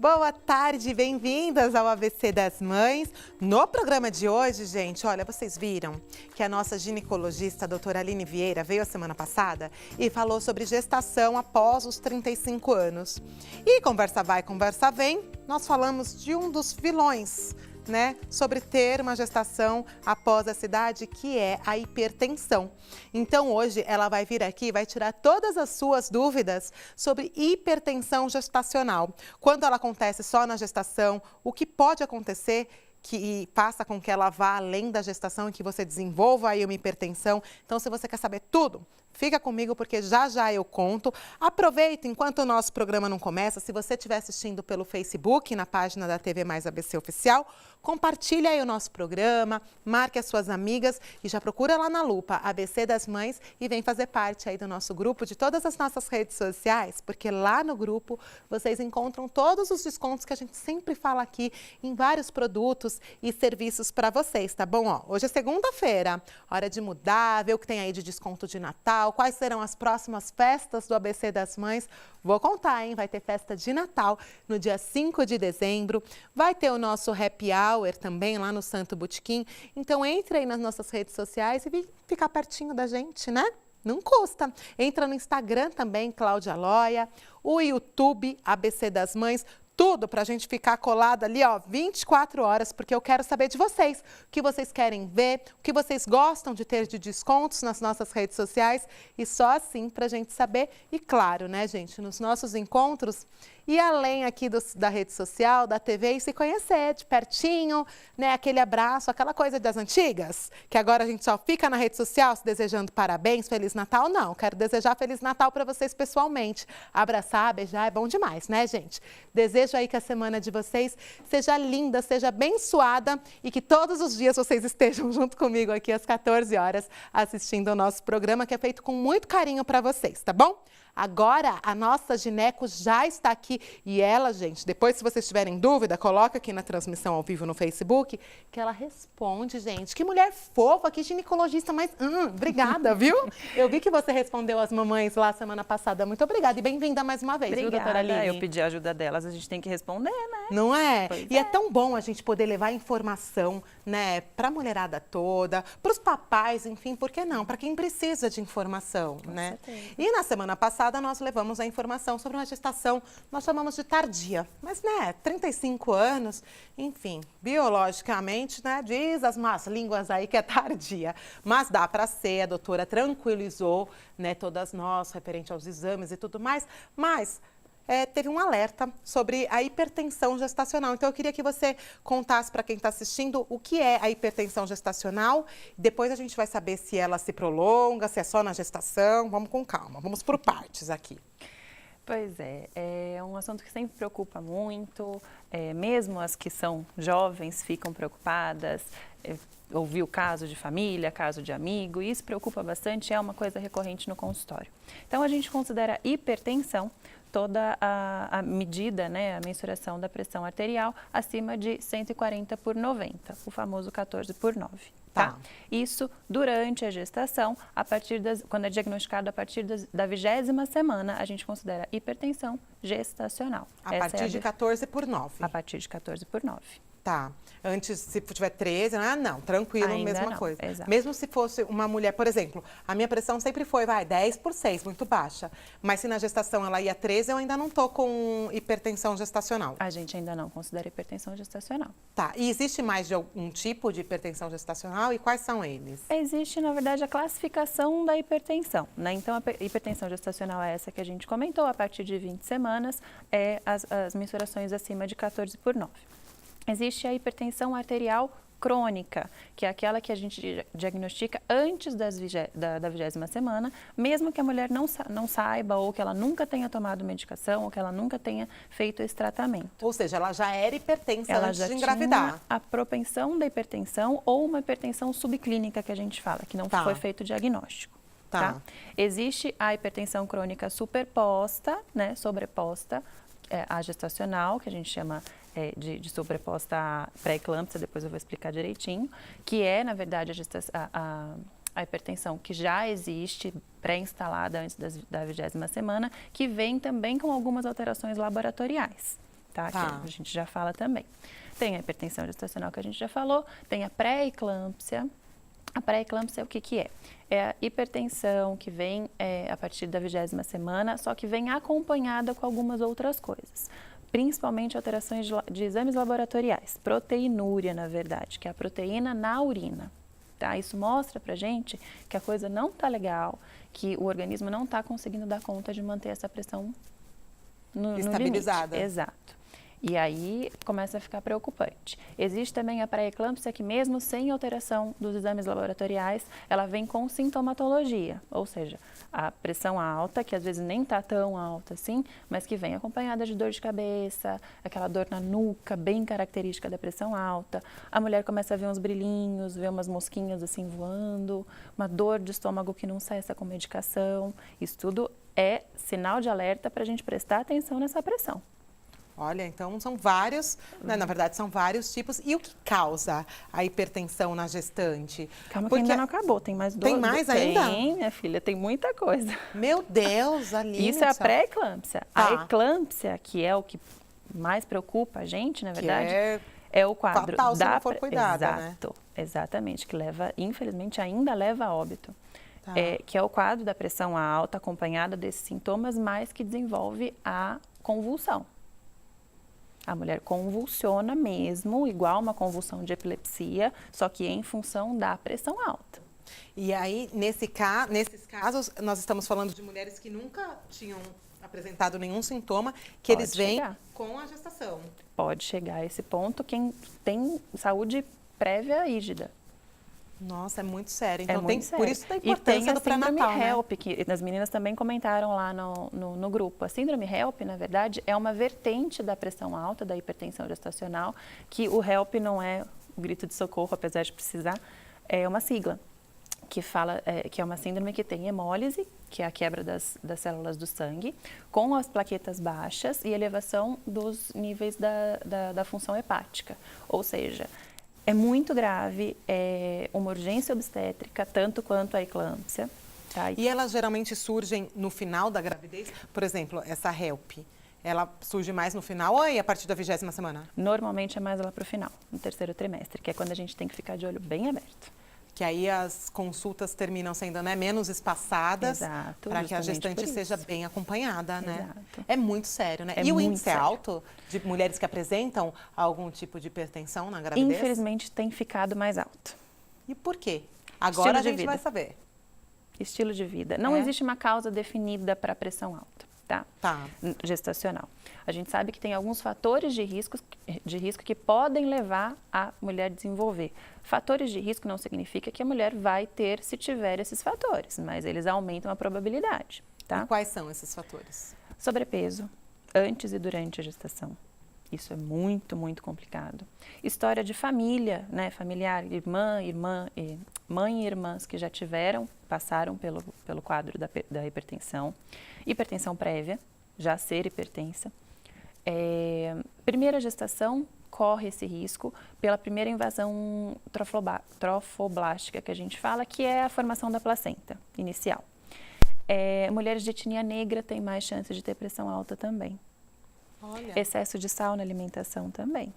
Boa tarde, bem-vindas ao ABC das Mães. No programa de hoje, gente, olha, vocês viram que a nossa ginecologista, a doutora Aline Vieira, veio a semana passada e falou sobre gestação após os 35 anos. E conversa vai, conversa vem, nós falamos de um dos vilões, né, sobre ter uma gestação após essa idade, que é a hipertensão. Então, hoje, ela vai vir aqui e vai tirar todas as suas dúvidas sobre hipertensão gestacional. Quando ela acontece só na gestação, o que pode acontecer que faça com que ela vá além da gestação e que você desenvolva aí uma hipertensão. Então, se você quer saber tudo, fica comigo porque já já eu conto. Aproveita enquanto o nosso programa não começa. Se você estiver assistindo pelo Facebook, na página da TV Mais ABC Oficial, compartilha aí o nosso programa, marque as suas amigas e já procura lá na lupa ABC das Mães e vem fazer parte aí do nosso grupo de todas as nossas redes sociais, porque lá no grupo vocês encontram todos os descontos que a gente sempre fala aqui em vários produtos e serviços para vocês, tá bom? Ó, hoje é segunda-feira, hora de mudar, ver o que tem aí de desconto de Natal, quais serão as próximas festas do ABC das Mães. Vou contar, hein? Vai ter festa de Natal no dia 5 de dezembro, vai ter o nosso Happy Hour também lá no Santo Botequim. Então entre aí nas nossas redes sociais e vem ficar pertinho da gente, né? Não custa. Entra no Instagram também, Cláudia Loia, o YouTube ABC das Mães. Tudo para a gente ficar colada ali, ó, 24 horas, porque eu quero saber de vocês. O que vocês querem ver, o que vocês gostam de ter de descontos nas nossas redes sociais. E só assim para a gente saber. E claro, né, gente, nos nossos encontros, e além aqui da rede social, da TV, e se conhecer de pertinho, né, aquele abraço, aquela coisa das antigas, que agora a gente só fica na rede social se desejando parabéns, Feliz Natal. Não, quero desejar Feliz Natal para vocês pessoalmente. Abraçar, beijar é bom demais, né, gente? Desejo aí que a semana de vocês seja linda, seja abençoada e que todos os dias vocês estejam junto comigo aqui às 14 horas assistindo ao nosso programa, que é feito com muito carinho para vocês, tá bom? Agora, a nossa gineco já está aqui e ela, gente, depois se vocês tiverem dúvida, coloca aqui na transmissão ao vivo no Facebook, que ela responde, gente. Que mulher fofa, que ginecologista, mas obrigada, viu? Eu vi que você respondeu às mamães lá semana passada. Muito obrigada e bem-vinda mais uma vez, obrigada, viu, doutora Aline? Eu pedi a ajuda delas, a gente tem que responder, né? Não é? Pois e é tão bom a gente poder levar informação, né, para a mulherada toda, para os papais, enfim, por que não? Para quem precisa de informação, né? Certeza. E na semana passada nós levamos a informação sobre uma gestação, nós chamamos de tardia, mas, né, 35 anos, enfim, biologicamente, né, diz as más línguas aí que é tardia, mas dá para ser, a doutora tranquilizou, né, todas nós, referente aos exames e tudo mais, mas teve um alerta sobre a hipertensão gestacional. Então, eu queria que você contasse para quem está assistindo o que é a hipertensão gestacional. Depois a gente vai saber se ela se prolonga, se é só na gestação. Vamos com calma, vamos por partes aqui. Pois é um assunto que sempre preocupa muito, mesmo as que são jovens ficam preocupadas, ouviu caso de família, caso de amigo, e isso preocupa bastante, é uma coisa recorrente no consultório. Então, a gente considera hipertensão toda a medida, né, a mensuração da pressão arterial acima de 140/90, o famoso 14/9. Tá? Isso durante a gestação, quando é diagnosticado a partir da 20ª semana, a gente considera hipertensão gestacional. A partir de 14/9? A partir de 14/9. Tá. Antes, se tiver 13, não, tranquilo, ainda mesma não, coisa. Exato. Mesmo se fosse uma mulher, por exemplo, a minha pressão sempre foi, 10/6, muito baixa. Mas se na gestação ela ia 13, eu ainda não tô com hipertensão gestacional. A gente ainda não considera hipertensão gestacional. Tá. E existe mais de algum tipo de hipertensão gestacional e quais são eles? Existe, na verdade, a classificação da hipertensão, né? Então, a hipertensão gestacional é essa que a gente comentou, a partir de 20 semanas, as mensurações acima de 14/9. Existe a hipertensão arterial crônica, que é aquela que a gente diagnostica antes da 20ª semana, mesmo que a mulher não saiba ou que ela nunca tenha tomado medicação ou que ela nunca tenha feito esse tratamento. Ou seja, ela já era hipertensa ela antes já de engravidar. Tinha a propensão da hipertensão ou uma hipertensão subclínica que a gente fala, que não foi feito o diagnóstico. Tá? Existe a hipertensão crônica superposta, né, sobreposta à gestacional, que a gente chama de sobreposta à pré-eclâmpsia, depois eu vou explicar direitinho, que é, na verdade, a hipertensão que já existe, pré-instalada antes da 20ª semana, que vem também com algumas alterações laboratoriais. tá? Tá. Que a gente já fala também. Tem a hipertensão gestacional que a gente já falou, tem a pré-eclâmpsia. A pré-eclâmpsia, o que que é? É a hipertensão que vem a partir da 20ª semana, só que vem acompanhada com algumas outras coisas. Principalmente alterações de exames laboratoriais. Proteinúria, na verdade, que é a proteína na urina. Tá? Isso mostra pra gente que a coisa não tá legal, que o organismo não tá conseguindo dar conta de manter essa pressão no Estabilizada. limite. Exato. E aí começa a ficar preocupante. Existe também a pré-eclâmpsia que mesmo sem alteração dos exames laboratoriais, ela vem com sintomatologia, ou seja, a pressão alta, que às vezes nem está tão alta assim, mas que vem acompanhada de dor de cabeça, aquela dor na nuca, bem característica da pressão alta. A mulher começa a ver uns brilhinhos, ver umas mosquinhas assim voando, uma dor de estômago que não cessa com medicação. Isso tudo é sinal de alerta para a gente prestar atenção nessa pressão. Olha, então são vários, né, na verdade são vários tipos. E o que causa a hipertensão na gestante? Calma que ainda não acabou, tem mais dois. Tem mais ainda? Tem, minha filha, tem muita coisa. Meu Deus, Aline. Isso é a pré-eclâmpsia. Tá. A eclâmpsia, que é o que mais preocupa a gente, na verdade, é o quadro fatal se da não for cuidada, Exato, exatamente, que leva, infelizmente, ainda leva a óbito. Tá. Que é o quadro da pressão alta, acompanhada desses sintomas, mas que desenvolve a convulsão. A mulher convulsiona mesmo, igual uma convulsão de epilepsia, só que em função da pressão alta. E aí, nesses casos, nós estamos falando de mulheres que nunca tinham apresentado nenhum sintoma, que Pode eles vêm chegar. com a gestação. Pode chegar a esse ponto quem tem saúde prévia rígida. Nossa, é muito sério. É Então, muito sério. por isso da E tem importância a do síndrome pré-natal, né? HELP, que as meninas também comentaram lá no grupo. A síndrome HELP, na verdade, é uma vertente da pressão alta, da hipertensão gestacional, que o HELP não é o grito de socorro, apesar de precisar, é uma sigla, que fala que é uma síndrome que tem hemólise, que é a quebra das células do sangue, com as plaquetas baixas e elevação dos níveis da função hepática. Ou seja, é muito grave, é uma urgência obstétrica, tanto quanto a eclâmpsia. Tá? E elas geralmente surgem no final da gravidez? Por exemplo, essa HELP, ela surge mais no final ou é a partir da 20ª semana? Normalmente é mais lá para o final, no 3º trimestre, que é quando a gente tem que ficar de olho bem aberto. Que aí as consultas terminam sendo, né, menos espaçadas, para que a gestante seja bem acompanhada, né? Exato. É muito sério, né? É E o muito índice é sério. alto de mulheres que apresentam algum tipo de hipertensão na gravidez? Infelizmente tem ficado mais alto. E por quê? Agora Estilo a de gente vida. vai saber. Estilo de vida. Não existe uma causa definida para a pressão alta, tá? Tá. Gestacional. A gente sabe que tem alguns fatores de risco que podem levar a mulher a desenvolver. Fatores de risco não significa que a mulher vai ter se tiver esses fatores, mas eles aumentam a probabilidade, tá? E quais são esses fatores? Sobrepeso, antes e durante a gestação. Isso é muito, muito complicado. História de família, né? Familiar, mãe e irmãs que já passaram pelo quadro da hipertensão. Hipertensão prévia, já ser hipertensa. Primeira gestação, corre esse risco pela primeira invasão trofoblástica que a gente fala, que é a formação da placenta inicial. Mulheres de etnia negra têm mais chances de ter pressão alta também. Olha. Excesso de sal na alimentação também.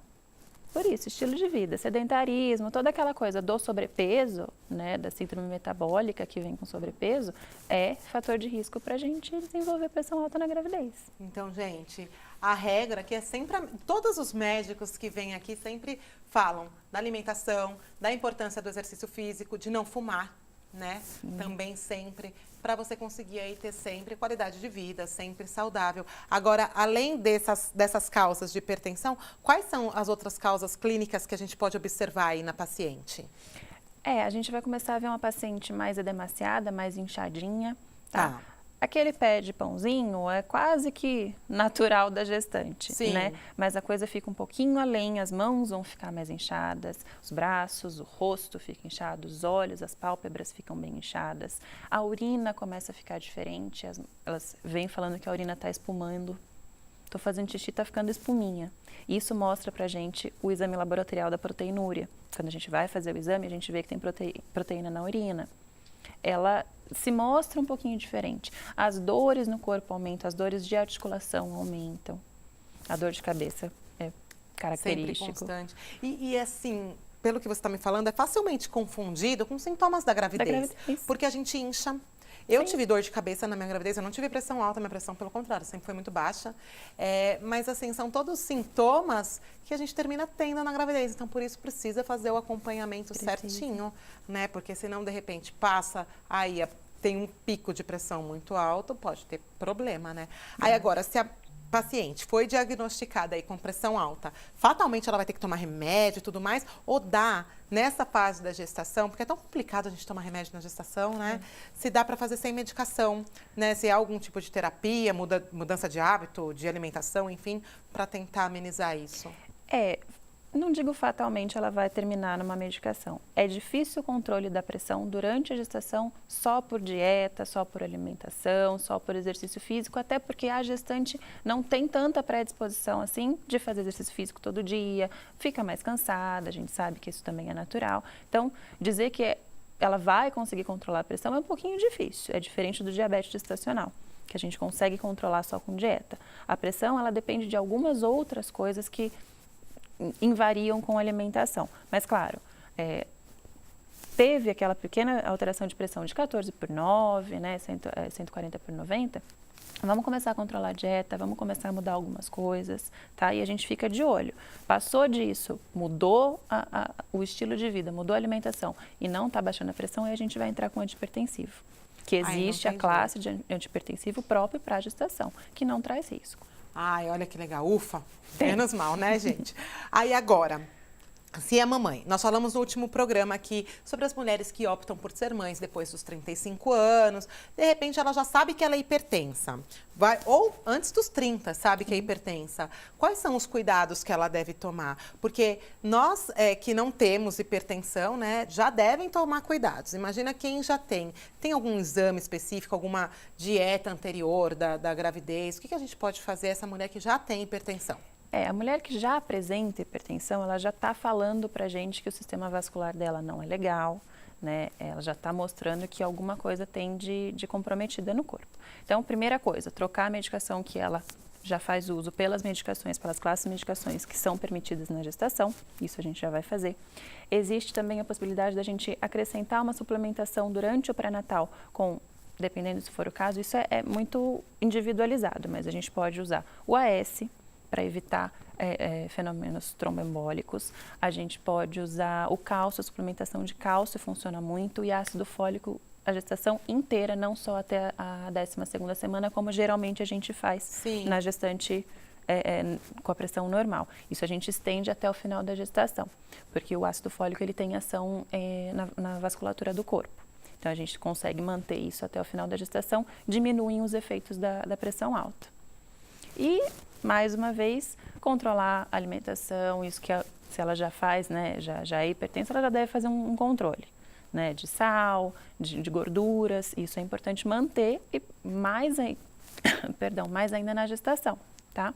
Por isso, estilo de vida, sedentarismo, toda aquela coisa do sobrepeso, né, da síndrome metabólica que vem com sobrepeso, é fator de risco para a gente desenvolver pressão alta na gravidez. Então, gente, a regra que é sempre... Todos os médicos que vêm aqui sempre falam da alimentação, da importância do exercício físico, de não fumar, né? Também sempre, para você conseguir aí ter sempre qualidade de vida, sempre saudável. Agora, além dessas causas de hipertensão, quais são as outras causas clínicas que a gente pode observar aí na paciente? A gente vai começar a ver uma paciente mais edemaciada, mais inchadinha, tá? Tá. Aquele pé de pãozinho é quase que natural da gestante, Sim. né? Mas a coisa fica um pouquinho além, as mãos vão ficar mais inchadas, os braços, o rosto fica inchado, os olhos, as pálpebras ficam bem inchadas, a urina começa a ficar diferente, elas vêm falando que a urina está espumando, tô fazendo xixi, tá ficando espuminha. Isso mostra pra gente o exame laboratorial da proteinúria. Quando a gente vai fazer o exame, a gente vê que tem proteína na urina. Ela se mostra um pouquinho diferente. As dores no corpo aumentam, as dores de articulação aumentam. A dor de cabeça característico. Sempre constante. E assim, pelo que você está me falando, é facilmente confundido com sintomas da gravidez. Porque a gente incha. Eu tive dor de cabeça na minha gravidez, eu não tive pressão alta, minha pressão, pelo contrário, sempre foi muito baixa. Mas, assim, são todos sintomas que a gente termina tendo na gravidez. Então, por isso, precisa fazer o acompanhamento certinho, né? Porque senão, de repente, passa, aí tem um pico de pressão muito alto, pode ter problema, né? Aí, agora, se a paciente foi diagnosticada aí com pressão alta, fatalmente ela vai ter que tomar remédio e tudo mais, ou dá nessa fase da gestação, porque é tão complicado a gente tomar remédio na gestação, né? Se dá para fazer sem medicação, né? Se há algum tipo de terapia, mudança de hábito, de alimentação, enfim, para tentar amenizar isso. Não digo fatalmente ela vai terminar numa medicação. É difícil o controle da pressão durante a gestação só por dieta, só por alimentação, só por exercício físico, até porque a gestante não tem tanta predisposição assim de fazer exercício físico todo dia, fica mais cansada, a gente sabe que isso também é natural. Então, dizer que ela vai conseguir controlar a pressão é um pouquinho difícil, é diferente do diabetes gestacional, que a gente consegue controlar só com dieta. A pressão, ela depende de algumas outras coisas que invariam com a alimentação. Mas, claro, teve aquela pequena alteração de pressão de 14/9, né, 140/90, vamos começar a controlar a dieta, vamos começar a mudar algumas coisas, tá? E a gente fica de olho. Passou disso, mudou o estilo de vida, mudou a alimentação e não está baixando a pressão, aí a gente vai entrar com antihipertensivo. Que existe a classe de antihipertensivo próprio para a gestação, que não traz risco. Ai, olha que legal. Ufa, menos mal, né, gente? Aí agora, se é mamãe, nós falamos no último programa aqui sobre as mulheres que optam por ser mães depois dos 35 anos. De repente, ela já sabe que ela é hipertensa. Ou antes dos 30, sabe que é hipertensa. Quais são os cuidados que ela deve tomar? Porque nós que não temos hipertensão, né, já devem tomar cuidados. Imagina quem já tem. Tem algum exame específico, alguma dieta anterior da gravidez? O que a gente pode fazer essa mulher que já tem hipertensão? A mulher que já apresenta hipertensão, ela já está falando para a gente que o sistema vascular dela não é legal, né? Ela já está mostrando que alguma coisa tem de comprometida no corpo. Então, primeira coisa, trocar a medicação que ela já faz uso pelas medicações, pelas classes de medicações que são permitidas na gestação, isso a gente já vai fazer. Existe também a possibilidade da gente acrescentar uma suplementação durante o pré-natal dependendo se for o caso, isso é muito individualizado, mas a gente pode usar o AS, para evitar fenômenos tromboembólicos. A gente pode usar o cálcio, a suplementação de cálcio funciona muito, e ácido fólico a gestação inteira, não só até a 12ª semana, como geralmente a gente faz na gestante com a pressão normal. Isso a gente estende até o final da gestação, porque o ácido fólico ele tem ação na vasculatura do corpo. Então a gente consegue manter isso até o final da gestação, diminuem os efeitos da pressão alta. E mais uma vez, controlar a alimentação, isso que se ela já faz, né, já é hipertensa, ela já deve fazer um controle, né, de sal, de gorduras, isso é importante manter e mais ainda na gestação, tá?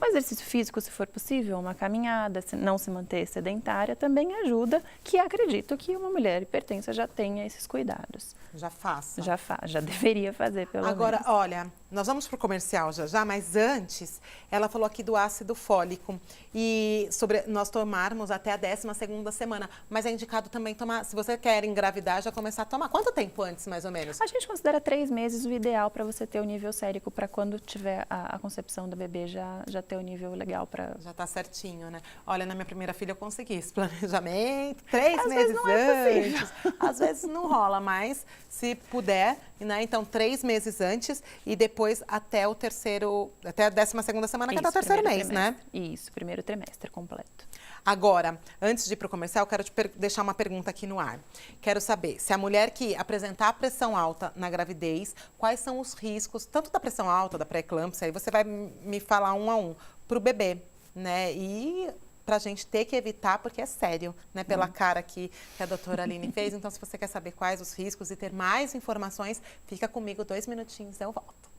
O exercício físico, se for possível, uma caminhada, se não se manter sedentária, também ajuda, que acredito que uma mulher hipertensa já tenha esses cuidados. Já faça. Já deveria fazer, pelo menos. Agora, olha, nós vamos para o comercial já, mas antes, ela falou aqui do ácido fólico e sobre nós tomarmos até a 12ª semana, mas é indicado também tomar, se você quer engravidar, já começar a tomar. Quanto tempo antes, mais ou menos? A gente considera 3 meses o ideal para você ter o nível sérico, para quando tiver a concepção do bebê já ter o nível legal para... Já tá certinho, né? Olha, na minha primeira filha eu consegui esse planejamento, 3 Às meses vezes não é antes. Às vezes não rola, mas se puder, né? Então 3 meses antes e depois até a 12ª semana, que é o terceiro mês, né? Isso, primeiro trimestre completo. Agora, antes de ir para o comercial, quero te deixar uma pergunta aqui no ar. Quero saber, se a mulher que apresentar pressão alta na gravidez, quais são os riscos, tanto da pressão alta, da pré-eclâmpsia, aí você vai me falar um a um, para o bebê, né? E para a gente ter que evitar, porque é sério, né? Pela cara aqui que a doutora Aline fez. Então, se você quer saber quais os riscos e ter mais informações, fica comigo 2 minutinhos, eu volto.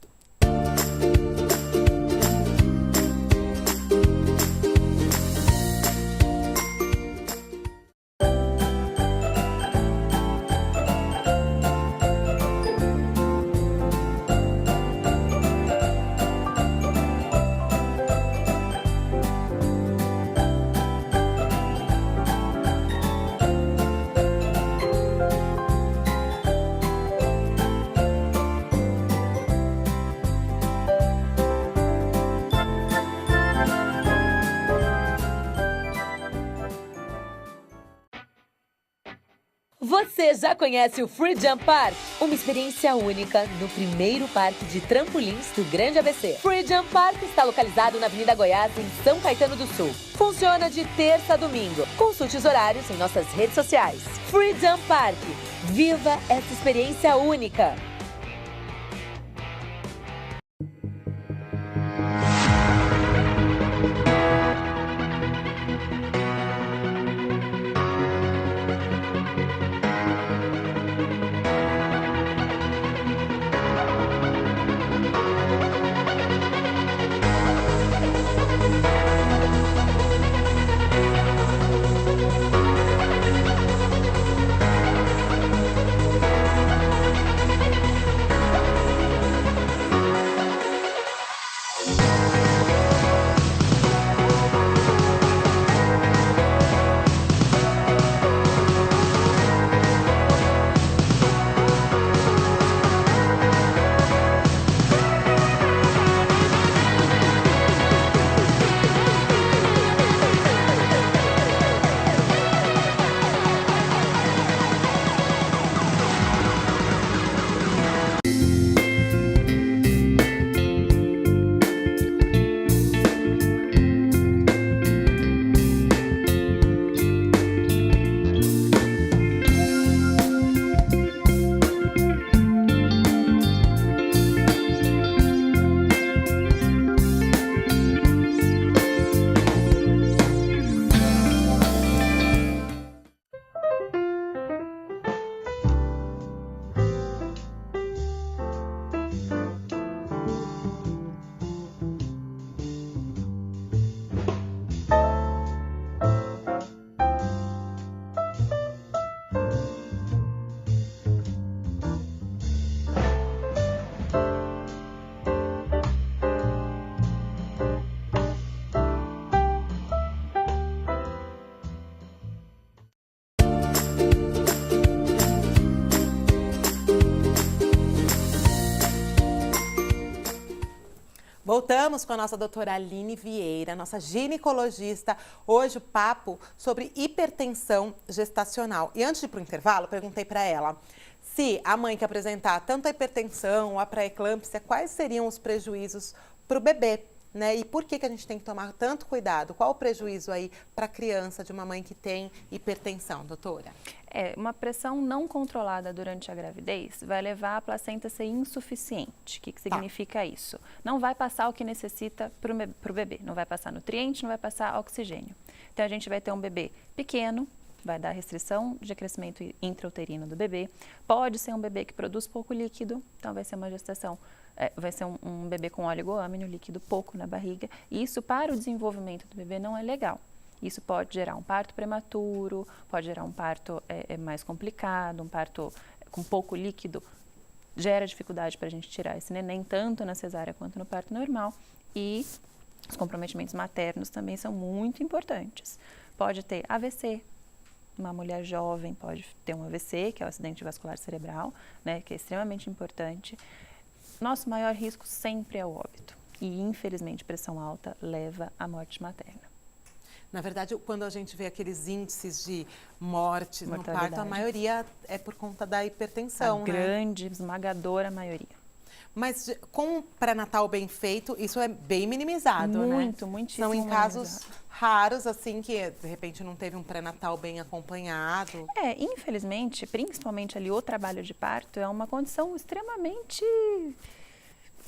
Você já conhece o Free Jump Park? Uma experiência única no primeiro parque de trampolins do Grande ABC. Free Jump Park está localizado na Avenida Goiás, em São Caetano do Sul. Funciona de terça a domingo. Consulte os horários em nossas redes sociais. Free Jump Park. Viva essa experiência única! Voltamos com a nossa doutora Aline Vieira, nossa ginecologista. Hoje o papo sobre hipertensão gestacional. E antes de ir para o intervalo, perguntei para ela se a mãe que apresentar tanto a hipertensão ou a pré-eclâmpsia, quais seriam os prejuízos para o bebê, né? E por que a gente tem que tomar tanto cuidado? Qual o prejuízo aí para a criança de uma mãe que tem hipertensão, doutora? Uma pressão não controlada durante a gravidez vai levar a placenta a ser insuficiente. O que significa isso? Não vai passar o que necessita para o bebê. Não vai passar nutriente, não vai passar oxigênio. Então, a gente vai ter um bebê pequeno, vai dar restrição de crescimento intrauterino do bebê. Pode ser um bebê que produz pouco líquido, então vai ser uma gestação, vai ser um bebê com oligoâmino, líquido pouco na barriga. E isso para o desenvolvimento do bebê não é legal. Isso pode gerar um parto prematuro, pode gerar um parto mais complicado, um parto com pouco líquido, gera dificuldade para a gente tirar esse neném, tanto na cesárea quanto no parto normal. E os comprometimentos maternos também são muito importantes. Pode ter AVC, uma mulher jovem pode ter um AVC, que é o acidente vascular cerebral, né, que é extremamente importante. Nosso maior risco sempre é o óbito. E, infelizmente, pressão alta leva à morte materna. Na verdade, quando a gente vê aqueles índices de morte no parto, a maioria é por conta da hipertensão, né? Grande, esmagadora maioria. Mas com um pré-natal bem feito, isso é bem minimizado, né? Muitíssimo São em casos raros, assim, que de repente não teve um pré-natal bem acompanhado. Infelizmente, principalmente ali o trabalho de parto é uma condição extremamente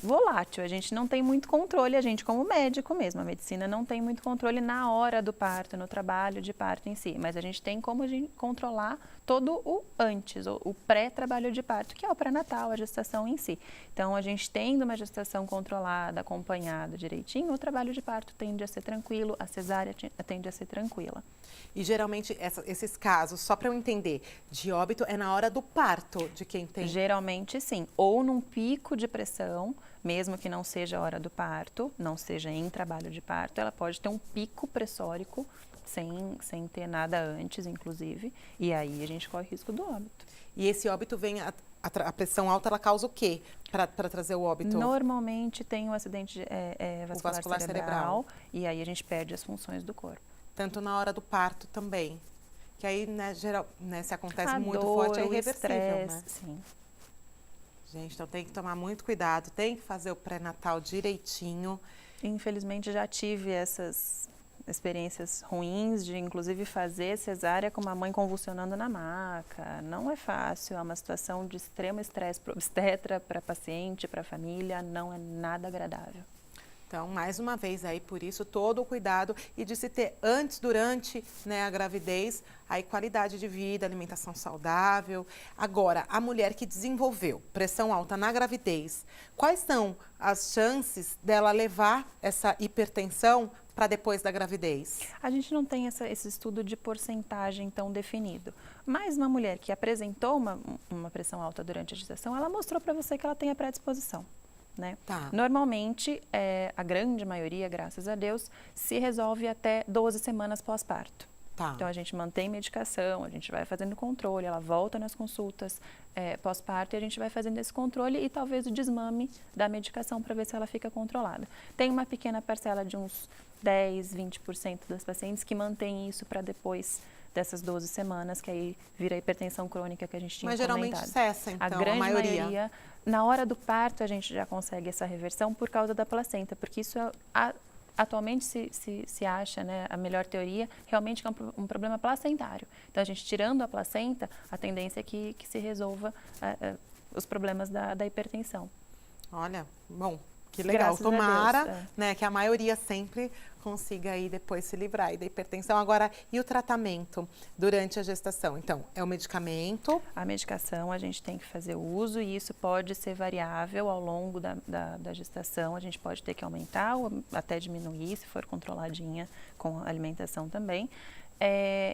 volátil, a gente não tem muito controle, a gente como médico mesmo, a medicina não tem muito controle na hora do parto, no trabalho de parto em si, mas a gente tem como a gente controlar todo o antes, o pré-trabalho de parto, que é o pré-natal, a gestação em si. Então, a gente tendo uma gestação controlada, acompanhada direitinho, o trabalho de parto tende a ser tranquilo, a cesárea tende a ser tranquila. E geralmente esses casos, só para eu entender, de óbito é na hora do parto de quem tem? Geralmente sim, ou num pico de pressão, mesmo que não seja a hora do parto, não seja em trabalho de parto, ela pode ter um pico pressórico sem ter nada antes, inclusive, e aí a gente corre risco do óbito. E esse óbito vem, a pressão alta, ela causa o quê para trazer o óbito? Normalmente tem um acidente vascular cerebral, e aí a gente perde as funções do corpo. Tanto na hora do parto também. que aí, né, se acontece A muito dor, forte, é o irreversível, estresse, né? sim. Gente, então tem que tomar muito cuidado, tem que fazer o pré-natal direitinho. Infelizmente já tive essas experiências ruins de inclusive fazer cesárea com uma mãe convulsionando na maca. Não é fácil, é uma situação de extremo estresse para o obstetra, para paciente, para a família, não é nada agradável. Então, mais uma vez aí, por isso, todo o cuidado e de se ter antes, durante, né, a gravidez, aí qualidade de vida, alimentação saudável. Agora, a mulher que desenvolveu pressão alta na gravidez, quais são as chances dela levar essa hipertensão para depois da gravidez? A gente não tem esse estudo de porcentagem tão definido, mas uma mulher que apresentou uma pressão alta durante a gestação, ela mostrou para você que ela tem a predisposição. Né? Tá. Normalmente, a grande maioria, graças a Deus, se resolve até 12 semanas pós-parto. Tá. Então, a gente mantém medicação, a gente vai fazendo controle, ela volta nas consultas pós-parto e a gente vai fazendo esse controle e talvez o desmame da medicação para ver se ela fica controlada. Tem uma pequena parcela de uns 10, 20% das pacientes que mantém isso para depois dessas 12 semanas, que aí vira a hipertensão crônica que a gente tinha comentado. Mas geralmente cessa, então, a grande maioria. Na hora do parto, a gente já consegue essa reversão por causa da placenta, porque isso atualmente se acha, né, a melhor teoria, realmente que é um problema placentário. Então, a gente tirando a placenta, a tendência é que se resolva os problemas da hipertensão. Olha, bom, que legal. Graças a Tomara, Deus, né, que a maioria sempre consiga aí depois se livrar aí da hipertensão. Agora, e o tratamento durante a gestação? Então, é o medicamento? A medicação a gente tem que fazer uso e isso pode ser variável ao longo da gestação. A gente pode ter que aumentar ou até diminuir, se for controladinha com a alimentação também.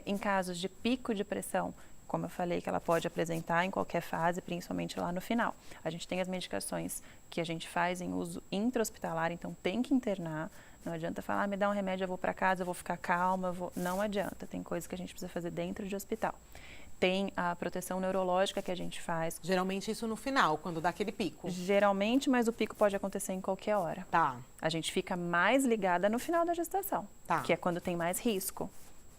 Em casos de pico de pressão, como eu falei, que ela pode apresentar em qualquer fase, principalmente lá no final. A gente tem as medicações que a gente faz em uso intra-hospitalar, então tem que internar. Não adianta falar, me dá um remédio, eu vou para casa, eu vou ficar calma. Não adianta, tem coisas que a gente precisa fazer dentro de hospital. Tem a proteção neurológica que a gente faz. Geralmente isso no final, quando dá aquele pico. Geralmente, mas o pico pode acontecer em qualquer hora. Tá. A gente fica mais ligada no final da gestação, Tá. que é quando tem mais risco.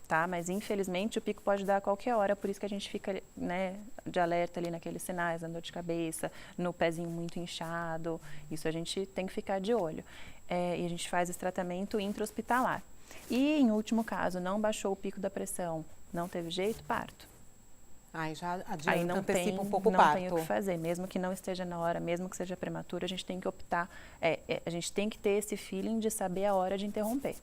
Tá? Mas infelizmente o pico pode dar a qualquer hora, por isso que a gente fica, né, de alerta ali naqueles sinais, na dor de cabeça, no pezinho muito inchado, isso a gente tem que ficar de olho. E a gente faz esse tratamento intra-hospitalar. E em último caso, não baixou o pico da pressão, não teve jeito, parto. Aí já adianta, Aí não antecipa tem, um pouco o não parto. tem o que fazer, mesmo que não esteja na hora, mesmo que seja prematuro, a gente tem que optar, a gente tem que ter esse feeling de saber a hora de interromper.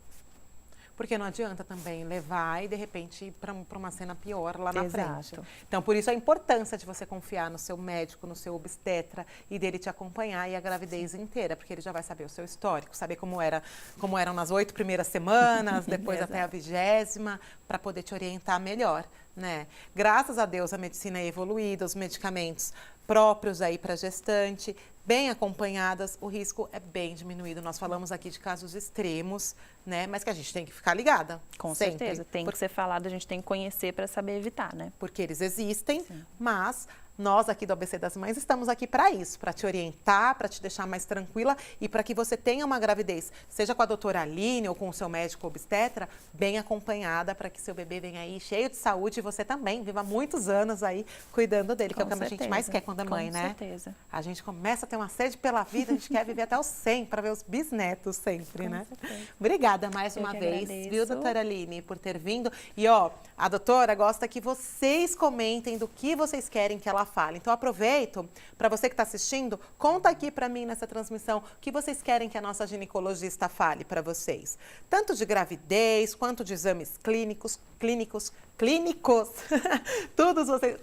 Porque não adianta também levar e, de repente, ir para uma cena pior lá na Exato. frente. Então, por isso a importância de você confiar no seu médico, no seu obstetra e dele te acompanhar e a gravidez inteira, porque ele já vai saber o seu histórico, saber como eram nas 8 primeiras semanas, depois até a 20ª, para poder te orientar melhor, né? Graças a Deus a medicina é evoluída, os medicamentos próprios aí para gestante, bem acompanhadas, o risco é bem diminuído. Nós falamos aqui de casos extremos, né? Mas que a gente tem que ficar ligada. Com sempre. certeza, tem que ser falado, a gente tem que conhecer para saber evitar, né? Porque eles existem, Sim. mas nós aqui do ABC das Mães estamos aqui para isso, para te orientar, para te deixar mais tranquila e para que você tenha uma gravidez, seja com a doutora Aline ou com o seu médico obstetra, bem acompanhada, para que seu bebê venha aí cheio de saúde e você também viva muitos anos aí cuidando dele, que é o que a gente mais quer quando é mãe, né? Com certeza. A gente começa a ter uma sede pela vida, a gente quer viver até os 100 para ver os bisnetos sempre, né? Certeza. Obrigada mais Eu uma que vez, agradeço. viu, doutora Aline, por ter vindo. E ó, a doutora gosta que vocês comentem do que vocês querem que ela fale. Então aproveito, para você que está assistindo, conta aqui para mim nessa transmissão o que vocês querem que a nossa ginecologista fale para vocês. Tanto de gravidez, quanto de exames clínicos.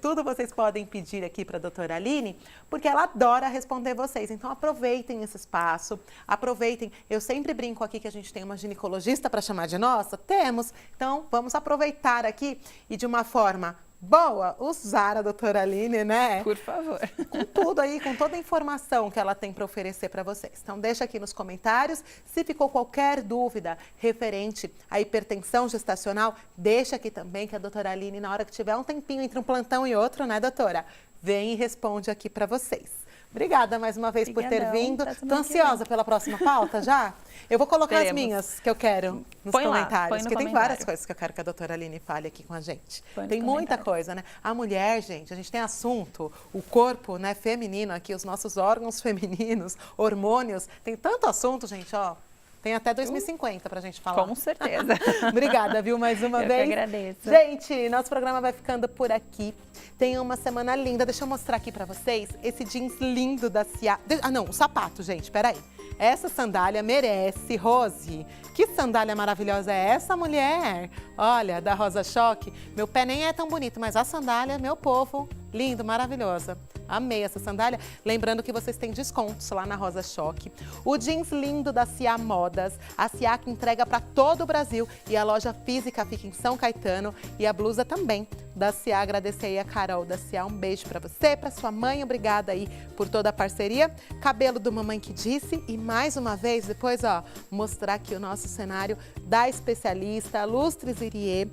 Tudo vocês podem pedir aqui para a doutora Aline, porque ela adora responder vocês. Então aproveitem esse espaço, aproveitem. Eu sempre brinco aqui que a gente tem uma ginecologista para chamar de nossa. Temos. Então vamos aproveitar aqui e de uma forma boa, usar a doutora Aline, né? Por favor. Com tudo aí, com toda a informação que ela tem para oferecer para vocês. Então, deixa aqui nos comentários. Se ficou qualquer dúvida referente à hipertensão gestacional, deixa aqui também que a doutora Aline, na hora que tiver um tempinho entre um plantão e outro, né, doutora? Vem e responde aqui para vocês. Obrigada mais uma vez por ter Obrigadão, vindo. até Tô semana que ansiosa pela próxima pauta já? Eu vou colocar Teremos. as minhas que eu quero nos Põe lá, comentários, põe no porque tem comentário. várias coisas que eu quero que a doutora Aline fale aqui com a gente. Põe nos Tem muita comentários. coisa, né? A mulher, gente, a gente tem assunto, o corpo, né, feminino aqui, os nossos órgãos femininos, hormônios, tem tanto assunto, gente, ó. Tem até 2050 pra gente falar. Com certeza. Obrigada, viu, mais uma Eu vez. que agradeço. Gente, nosso programa vai ficando por aqui. Tenham uma semana linda. Deixa eu mostrar aqui pra vocês esse jeans lindo da Cia. Ah, não, o sapato, gente, peraí. Essa sandália merece, Rose. Que sandália maravilhosa é essa, mulher? Olha, da Rosa Choque. Meu pé nem é tão bonito, mas a sandália, meu povo, lindo, maravilhosa. Amei essa sandália. Lembrando que vocês têm descontos lá na Rosa Choque. O jeans lindo da Cia Modas. A Cia que entrega para todo o Brasil. E a loja física fica em São Caetano. E a blusa também da Cia. Agradecer aí a Carol da Cia. Um beijo para você, para sua mãe. Obrigada aí por toda a parceria. Cabelo do Mamãe que Disse. E mais uma vez, depois, ó, mostrar aqui o nosso cenário da especialista Lustres Irie.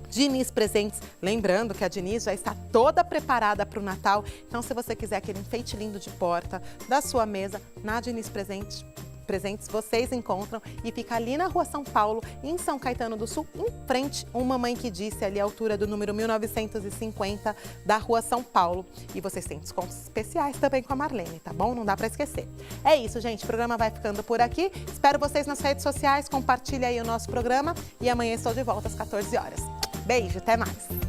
Diniz Presentes, lembrando que a Diniz já está toda preparada para o Natal, então se você quiser aquele enfeite lindo de porta da sua mesa, na Diniz Presentes vocês encontram e fica ali na Rua São Paulo, em São Caetano do Sul, em frente uma Mamãe que Disse, ali à altura do número 1950 da Rua São Paulo. E vocês têm descontos especiais também com a Marlene, tá bom? Não dá para esquecer. É isso, gente, o programa vai ficando por aqui. Espero vocês nas redes sociais, compartilhe aí o nosso programa e amanhã estou de volta às 14 horas. Beijo, até mais!